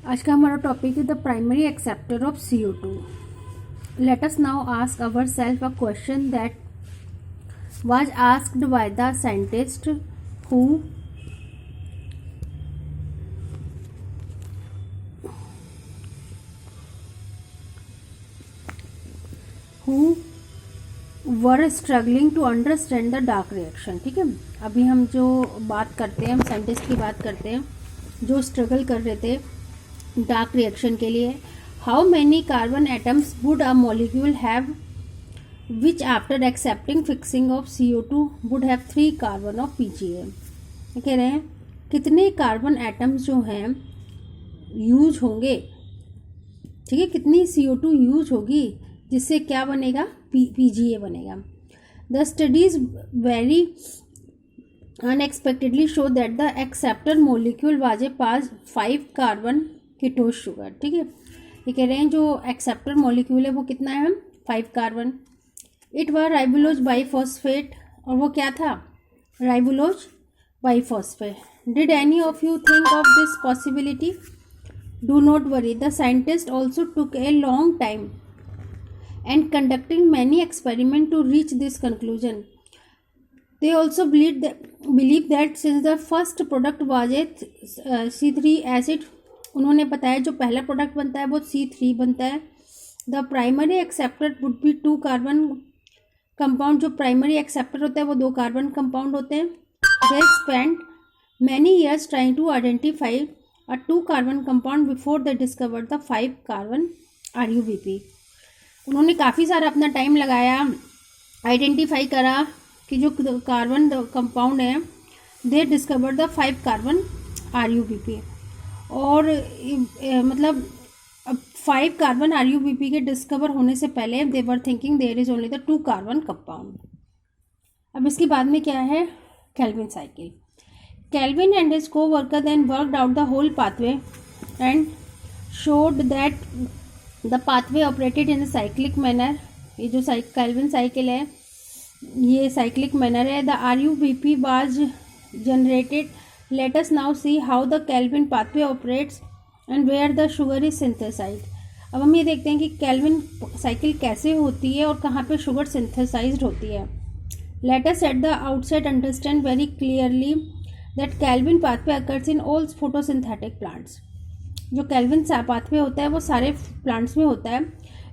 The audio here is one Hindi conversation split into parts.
आज का हमारा टॉपिक है the primary acceptor of CO2। Let us now ask our self a question that was asked by the scientist who were struggling to understand the dark reaction. ठीक है, अभी हम जो बात करते हैं, हम साइंटिस्ट की बात करते हैं जो स्ट्रगल कर रहे थे डार्क रिएक्शन के लिए। How many carbon atoms would a molecule have which after accepting fixing of CO2 would have 3 carbon of PgA। कह रहे हैं कितने कार्बन एटम्स जो हैं यूज होंगे, ठीक है, कितनी CO2 यूज होगी जिससे क्या बनेगा, PgA बनेगा। The studies very unexpectedly show that the acceptor molecule was a pass 5 carbon कीटोज sugar. ठीक है, ये कह रहे हैं जो एक्सेप्टर मॉलिक्यूल है वो कितना है, 5 कार्बन। इट वर राइबोलोज बाइफॉस्फेट, और वो क्या था, राइबोलोज biphosphate. Did any of you think of this possibility? Do not worry, the scientist also took a long time and conducting many experiments to reach this conclusion. They also believe that since the first product was a C3 acid, उन्होंने बताया जो पहला प्रोडक्ट बनता है वो C3 बनता है। The primary acceptor would be 2 carbon compound, जो प्राइमरी एक्सेप्टर होता है वो 2 कार्बन कंपाउंड होते हैं। They spent many years trying to identify a 2 carbon compound before they discovered the 5 carbon RUBP। उन्होंने काफ़ी सारा अपना टाइम लगाया, आइडेंटिफाई करा कि जो कार्बन कंपाउंड है, दे डिस्कवर द 5 कार्बन RUBP। और मतलब 5 कार्बन RUBP के डिस्कवर होने से पहले they were thinking there is only the 2 carbon compound. अब इसके बाद में क्या है, Calvin cycle. Calvin and his coworker then worked out the whole pathway and showed that the pathway operated in cyclic manner. ये जो केल्विन साइकिल है ये साइक्लिक मैनर है। The RUBP was generated. Let us now see how the Calvin pathway operates and where the sugar is synthesized. अब हम ये देखते हैं कि केल्विन साइकिल कैसे होती है और कहाँ पे शुगर सिंथेसाइज्ड होती है। Let us at the outset understand very clearly that kelvin pathway occurs in all photosynthetic plants. जो केल्विन पाथवे होता है वो सारे प्लांट्स में होता है।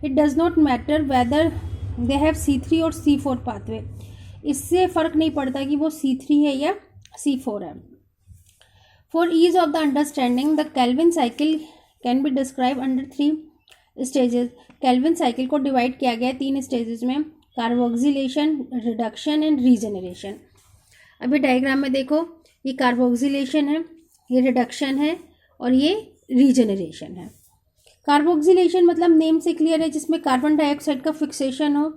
It does not matter whether they have C3 और C4 पाथवे, इससे फ़र्क नहीं पड़ता कि वो C3 है या C4 है। For ease of the understanding the Calvin cycle can be describe under 3 stages. Calvin cycle को डिवाइड किया गया है 3 स्टेजेस में, कार्बोक्सिलेशन, रिडक्शन एंड रीजनरेशन। अभी डायग्राम में देखो, ये कार्बोक्सिलेशन है, ये रिडक्शन है और ये रीजनरेशन है। कार्बोक्सिलेशन मतलब नेम से क्लियर है, जिसमें कार्बन डाइऑक्साइड का फिक्सेशन हो।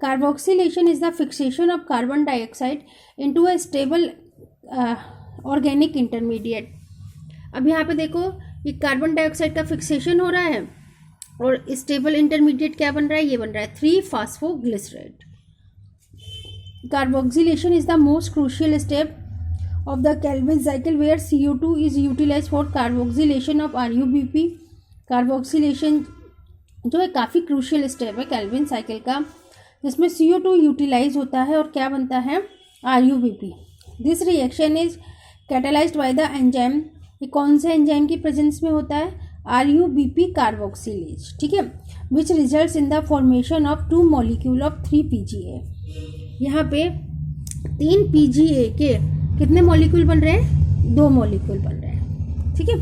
Carboxylation is the fixation of carbon dioxide into a stable organic intermediate. अब यहाँ पे देखो, ये कार्बन डाइऑक्साइड का फिक्सेशन हो रहा है और स्टेबल इंटरमीडिएट क्या बन रहा है, ये बन रहा है three phosphoglycerate. Carboxylation is the most crucial step of the Kelvin cycle where CO2 is utilized for carboxylation of RUBP। Carboxylation जो है काफ़ी क्रूशियल स्टेप है केल्विन साइकिल का, जिसमें CO2 यूटिलाइज होता है और क्या बनता है, RUBP। This reaction is catalysed by the enzyme. ये कौन से एंजाइम की प्रेजेंस में होता है, RUBP कार्बोक्सिलेज। ठीक है, which results in the formation of 2 molecule of 3 PgA। यहाँ पे 3 PgA के कितने मॉलिक्यूल बन रहे हैं, 2 मॉलिक्यूल बन रहे हैं। ठीक है,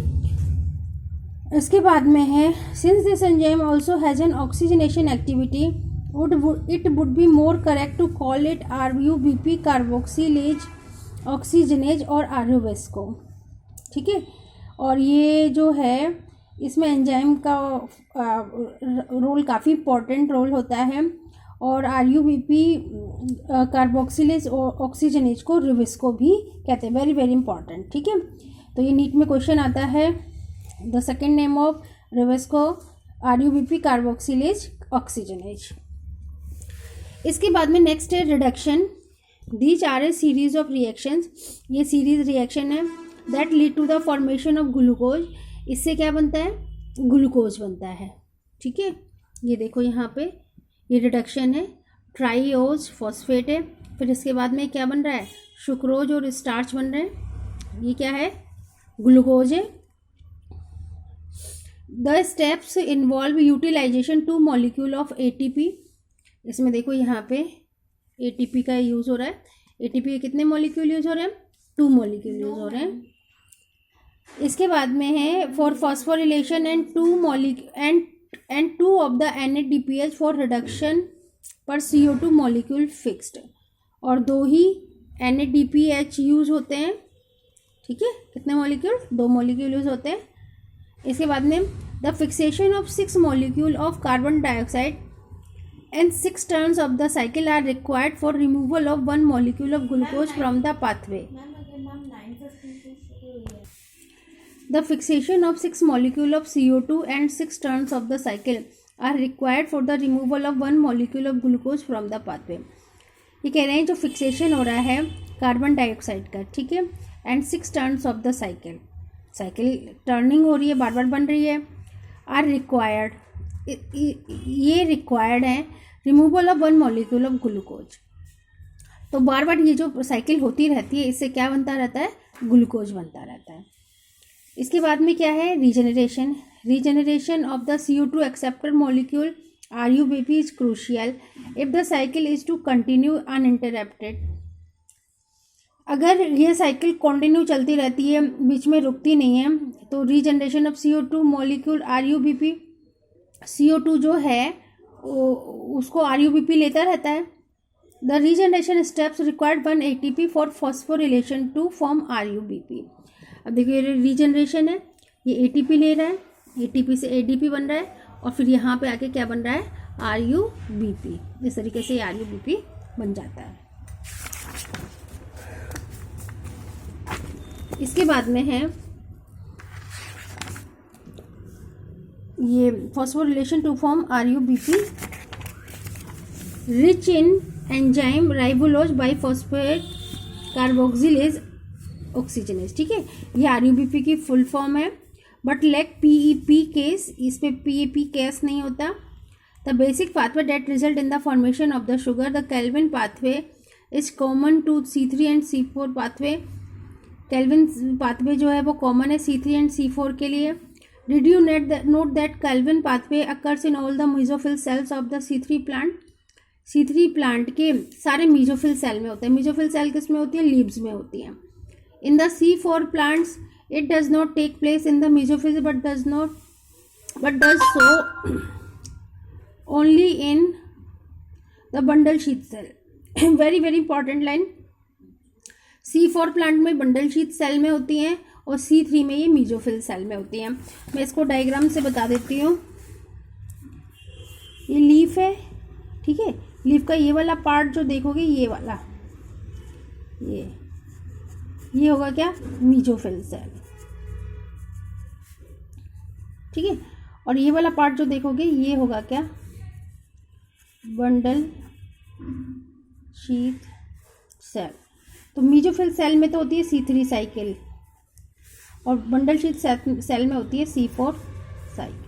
इसके बाद में है since this enzyme also has an oxygenation activity it would be more correct to call it RUBP carboxylase, oxygenase और RUBESCO। ठीक है, और ये जो है इसमें एंजाइम का रोल काफ़ी इंपॉर्टेंट रोल होता है, और RUBP कार्बोक्सिलेज और ऑक्सीजनेज को RUBESCO भी कहते हैं, वेरी वेरी इंपॉर्टेंट। ठीक है, तो ये नीट में क्वेश्चन आता है, the second name of RUBESCO RUBP carboxylase oxygenase. इसके बाद में नेक्स्ट है reduction. These are a series of reactions, ये सीरीज रिएक्शन है that lead to the formation of glucose इससे क्या बनता है, ग्लूकोज बनता है। ठीक है, ये देखो यहाँ पे ये रिडक्शन है, ट्राइओज फॉस्फेट है, फिर इसके बाद में क्या बन रहा है, सुक्रोज और स्टार्च बन रहे हैं, ये क्या है, ग्लूकोज है। The steps involve utilization 2 molecule of ATP. इसमें देखो यहाँ पे एटीपी का यूज़ हो रहा है। एटीपी के कितने मॉलिक्यूल यूज़ हो रहे हैं, 2 मॉलिक्यूल यूज़ हो रहे हैं। इसके बाद में है for phosphorylation and 2 of the NADPH for reduction पर CO2 मॉलिक्यूल फिक्स्ड, और 2 ही NADPH यूज़ होते हैं। ठीक है, कितने मॉलिक्यूल, 2 मॉलिक्यूल यूज़ होते हैं। इसके बाद में the fixation of 6 molecule of carbon dioxide and 6 turns of the cycle are required for removal of 1 molecule of glucose from the pathway. The fixation of 6 molecule of CO2 and 6 turns of the cycle are required for the removal of 1 molecule of glucose from the pathway. ये कह रहे हैं जो फिक्सेशन हो रहा है कार्बन डाइऑक्साइड का, ठीक है, and 6 turns of the cycle, cycle turning हो रही है, बार बार बन रही है, आर रिक्वायर्ड, ये रिक्वायर्ड है removal of 1 molecule of glucose. तो बार बार ये जो साइकिल होती रहती है, इससे क्या बनता रहता है, ग्लूकोज बनता रहता है। इसके बाद में क्या है, regeneration. Regeneration of the CO2 acceptor molecule RUBP is crucial if the cycle is to continue uninterrupted. अगर ये साइकिल कंटिन्यू चलती रहती है, बीच में रुकती नहीं है, तो regeneration of CO2 molecule RUBP, CO2 जो है उसको RUBP लेता रहता है। The regeneration steps required 1 ATP for phosphorylation to form RUBP। अब देखिए रीजनरेशन है, ये ATP ले रहा है, ATP से ADP बन रहा है, और फिर यहाँ पे आके क्या बन रहा है, RUBP। इस तरीके से RUBP बन जाता है। इसके बाद में है ये phosphorylation to form RUBP rich in enzyme ribulose bisphosphate carboxylase oxygenase. ठीक है, ये RUBP की फुल फॉर्म है, बट लैक PEP केस, इस पे PEP केस नहीं होता। The basic pathway that result in the formation of the sugar, the Calvin pathway is common to C3 and C4 pathway. Calvin pathway जो है वो कॉमन है C3 एंड C4 के लिए। Did you note that Calvin pathway occurs in all the mesophyll cells of the C3 plant. C3 plant के सारे मीजोफिल सेल में होते हैं। मीजोफिल सेल किस में होती है, लीव्स में होती हैं। In the C4 plants it does not take place in the mesophyll but does so only in the bundle sheath cell. very very important line, C4 plant में बंडल शीथ सेल में होती हैं और C3 में ये मीजोफिल सेल में होती हैं। मैं इसको डायग्राम से बता देती हूँ। ये लीफ है, ठीक है, लीफ का ये वाला पार्ट जो देखोगे, ये वाला, ये होगा क्या, मीजोफिल सेल, ठीक है, और ये वाला पार्ट जो देखोगे ये होगा क्या, बंडल शीथ सेल। तो मीजोफिल सेल में तो होती है C3 साइकिल और बंडल शीथ सेल में होती है C4 साइकिल।